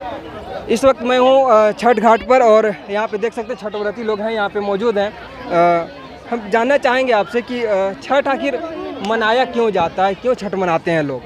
इस वक्त मैं हूँ छठ घाट पर और यहाँ पे देख सकते हैं छठ व्रती लोग हैं यहाँ पे मौजूद हैं। हम जानना चाहेंगे आपसे कि छठ आखिर मनाया क्यों जाता है, क्यों छठ मनाते हैं लोग?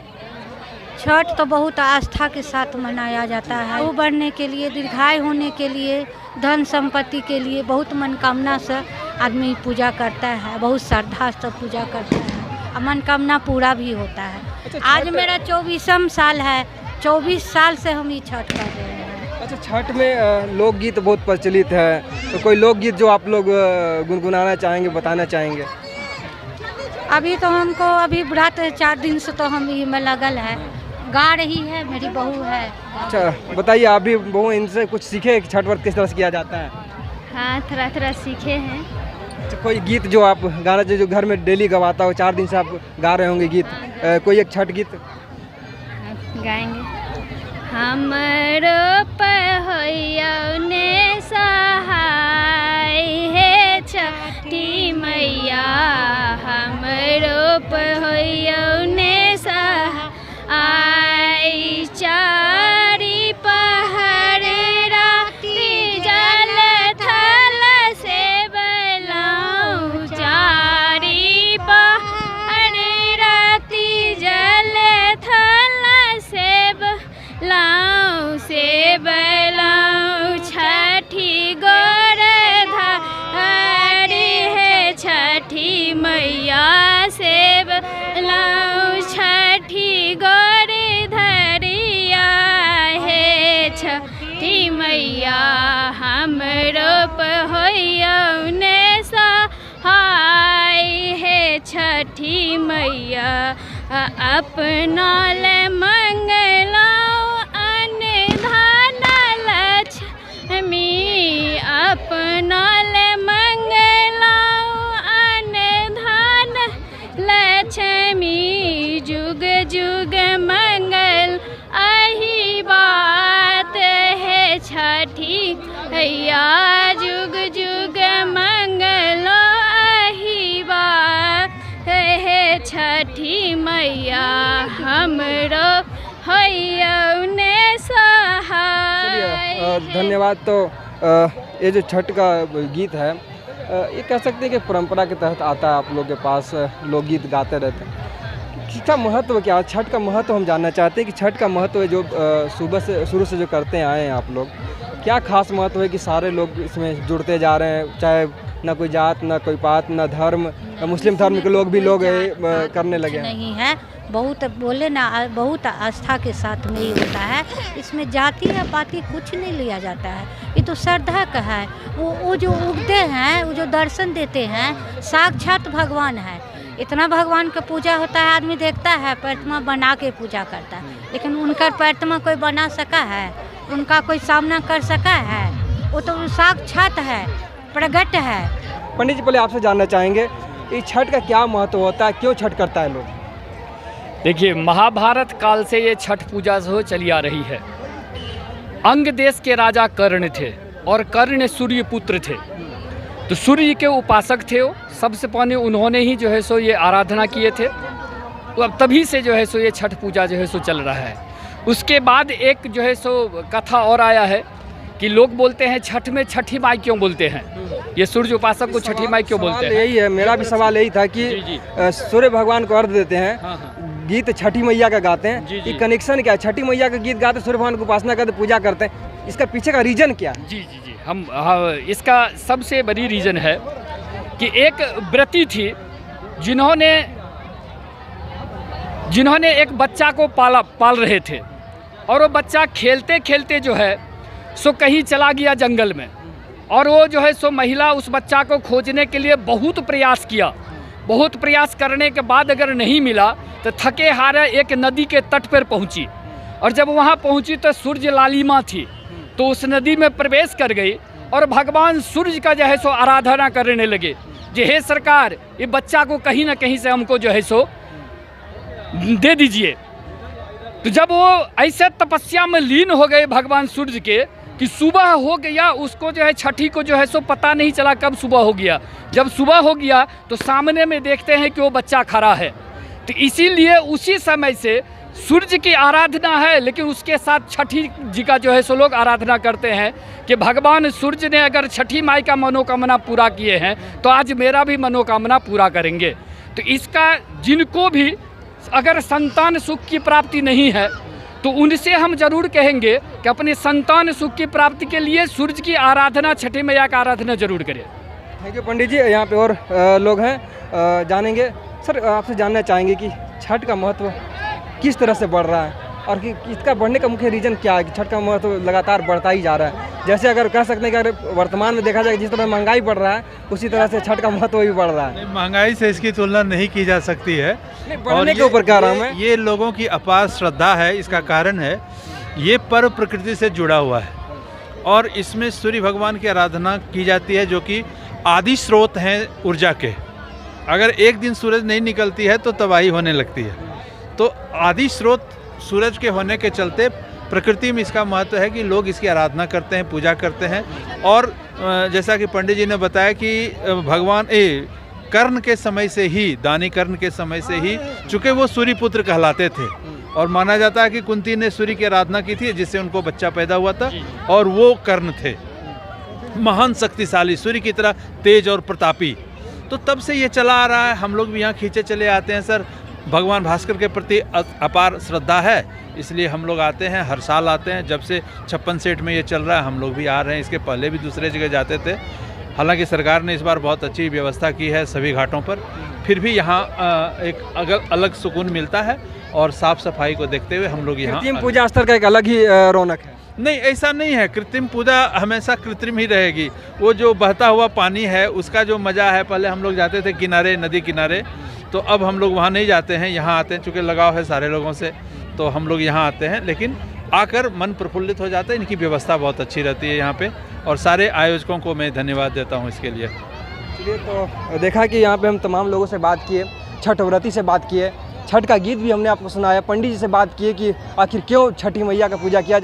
छठ तो बहुत आस्था के साथ मनाया जाता है। आयु बढ़ने के लिए, दीर्घायु होने के लिए, धन संपत्ति के लिए बहुत मनोकामना से आदमी पूजा करता है, बहुत श्रद्धा से पूजा करता है और मनोकामना पूरा भी होता है। आज मेरा 24वां साल है, 24 साल से हम ये छठ कर रहे हैं। अच्छा, छठ में लोकगीत बहुत प्रचलित है, तो कोई लोकगीत जो आप लोग गुनगुनाना चाहेंगे, बताना चाहेंगे? अभी तो हमको अभी व्रत 4 दिन से तो हम ये में लगल है, गा रही है, मेरी बहू है। अच्छा, बताइए आप भी बहू, इनसे कुछ सीखे कि छठ व्रत किस तरह से किया जाता है? हाँ, थोड़ा थोड़ा सीखे हैं। अच्छा, कोई गीत जो आप गाना जो घर में डेली गवाता हो, 4 दिन से आप गा रहे होंगे गीत, कोई एक छठ गीत गाएंगे। हमरो पहयौने सहाय हे छठी मैया, हमरो पहयौने सहाय, चारि पहर राति जल थल से बलाऊं, चारि पहर राति जल थल से लाऊं से बलाऊं, छठी गोर धारी है छठी मैया से बलाऊं, छठी गोर धरिया है छठी मैया, हमरो पहयौने सहाय है छठी मैया, अपना ले मंगला अपना ले मंगलाओ अन्न धन लक्ष्मी, जुग जुग मंगल अही बात है छठी मैया, जुग जुग मंगल अही बात है छठी मैया, हमरो हयौने सहाय। धन्यवाद। तो ये जो छठ का गीत है, ये कह सकते हैं कि परंपरा के तहत आता है, आप लोग के पास लोकगीत गाते रहते हैं। इसका महत्व क्या है? छठ का महत्व हम जानना चाहते हैं कि छठ का महत्व जो सुबह से शुरू से जो करते आए हैं आप लोग, क्या खास महत्व है कि सारे लोग इसमें जुड़ते जा रहे हैं, चाहे ना कोई जात, ना कोई पात, ना धर्म, मुस्लिम धर्म के लोग भी लोग करने लगे हैं? नहीं है, बहुत बोले ना, बहुत आस्था के साथ में ही होता है। इसमें जाति या पाति कुछ नहीं लिया जाता है, ये तो श्रद्धा का है। वो जो उगते हैं, वो जो दर्शन देते हैं, साक्षात भगवान है। इतना भगवान का पूजा होता है, आदमी देखता है प्रतिमा बना के पूजा करता है, लेकिन उनका प्रतिमा कोई बना सका है, उनका कोई सामना कर सका है? वो तो साक्षात है, प्रगट है। पंडित जी, पहले आपसे जानना चाहेंगे इस छठ का क्या महत्व होता है, क्यों छठ करता है लोग? देखिए, महाभारत काल से ये छठ पूजा जो चली आ रही है। अंग देश के राजा कर्ण थे और कर्ण सूर्य पुत्र थे, तो सूर्य के उपासक थे वो। सबसे पहले उन्होंने ही जो है सो ये आराधना किए थे, तो अब तभी से जो है सो ये छठ पूजा जो है सो चल रहा है। उसके बाद एक जो है सो कथा और आया है कि लोग बोलते हैं छठ में छठी माई क्यों बोलते हैं, ये सूर्य उपासक को छठी माई क्यों बोलते हैं? यही है, मेरा भी सवाल यही था कि सूर्य भगवान को अर्घ देते हैं। हाँ। गीत छठी मैया का गाते हैं, ये कनेक्शन क्या है? छठी मैया का गीत गाते, सूर्य भगवान की उपासना करते, पूजा करते हैं, इसका पीछे का रीजन क्या है? जी, हम इसका सबसे बड़ी रीजन है कि एक व्रती थी जिन्होंने एक बच्चा को पाल रहे थे, और वो बच्चा खेलते खेलते जो है सो कहीं चला गया जंगल में, और वो जो है सो महिला उस बच्चा को खोजने के लिए बहुत प्रयास किया। बहुत प्रयास करने के बाद अगर नहीं मिला तो थके हारे एक नदी के तट पर पहुंची, और जब वहां पहुंची तो सूर्य लालिमा थी, तो उस नदी में प्रवेश कर गई और भगवान सूर्य का जो है सो आराधना करने लगे कि हे सरकार, ये बच्चा को कहीं ना कहीं से हमको जो है सो दे दीजिए। तो जब वो ऐसे तपस्या में लीन हो गए भगवान सूर्य के कि सुबह हो गया, उसको जो है छठी को जो है सो पता नहीं चला कब सुबह हो गया। जब सुबह हो गया तो सामने में देखते हैं कि वो बच्चा खड़ा है। तो इसीलिए उसी समय से सूर्य की आराधना है, लेकिन उसके साथ छठी जी का जो है सो लोग आराधना करते हैं कि भगवान सूर्य ने अगर छठी माई का मनोकामना पूरा किए हैं तो आज मेरा भी मनोकामना पूरा करेंगे। तो इसका जिनको भी अगर संतान सुख की प्राप्ति नहीं है तो उनसे हम जरूर कहेंगे कि अपने संतान सुख की प्राप्ति के लिए सूर्य की आराधना, छठी मैया का आराधना जरूर करें। थैंक यू पंडित जी। यहाँ पे और लोग हैं, जानेंगे। सर, आपसे जानना चाहेंगे कि छठ का महत्व किस तरह से बढ़ रहा है और कि इसका बढ़ने का मुख्य रीज़न क्या है कि छठ का महत्व लगातार बढ़ता ही जा रहा है। जैसे अगर कह सकते हैं कि अगर वर्तमान में देखा जाए जिस तरह महंगाई बढ़ रहा है उसी तरह से छठ का महत्व भी बढ़ रहा है। महंगाई से इसकी तुलना नहीं की जा सकती है। बढ़ने के ऊपर कह रहा हूँ मैं। ये लोगों की अपार श्रद्धा है। इसका कारण है ये पर्व प्रकृति से जुड़ा हुआ है और इसमें सूर्य भगवान की आराधना की जाती है जो कि आदि स्रोत हैं ऊर्जा के। अगर एक दिन सूरज नहीं निकलती है तो तबाही होने लगती है। तो आदि स्रोत सूरज के होने के चलते प्रकृति में इसका महत्व है कि लोग इसकी आराधना करते हैं, पूजा करते हैं। और जैसा कि पंडित जी ने बताया कि भगवान कर्ण के समय से ही, दानी कर्ण के समय से ही, चूँकि वो सूर्य पुत्र कहलाते थे और माना जाता है कि कुंती ने सूर्य की आराधना की थी जिससे उनको बच्चा पैदा हुआ था और वो कर्ण थे महान शक्तिशाली, सूर्य की तरह तेज और प्रतापी। तो तब से ये चला आ रहा है, हम लोग भी यहाँ खींचे चले आते हैं। सर, भगवान भास्कर के प्रति अपार श्रद्धा है, इसलिए हम लोग आते हैं, हर साल आते हैं। जब से 56 सेठ में ये चल रहा है हम लोग भी आ रहे हैं। इसके पहले भी दूसरे जगह जाते थे। हालांकि सरकार ने इस बार बहुत अच्छी व्यवस्था की है सभी घाटों पर, फिर भी यहाँ एक अलग सुकून मिलता है और साफ़ सफाई को देखते हुए हम लोग यहाँ। कृत्रिम पूजा स्तर का एक अलग ही रौनक है। नहीं, ऐसा नहीं है। कृत्रिम पूजा हमेशा कृत्रिम ही रहेगी। वो जो बहता हुआ पानी है उसका जो मज़ा है, पहले हम लोग जाते थे किनारे, नदी किनारे, तो अब हम लोग वहाँ नहीं जाते हैं, यहाँ आते हैं। चूँकि लगाव है सारे लोगों से तो हम लोग यहाँ आते हैं, लेकिन आकर मन प्रफुल्लित हो जाता है। इनकी व्यवस्था बहुत अच्छी रहती है यहाँ पे और सारे आयोजकों को मैं धन्यवाद देता हूँ इसके लिए। चलिए, तो देखा कि यहाँ पे हम तमाम लोगों से बात किए, छठ व्रती से बात किए, छठ का गीत भी हमने आपको सुनाया, पंडित जी से बात किए कि आखिर क्यों छठी मैया का पूजा किया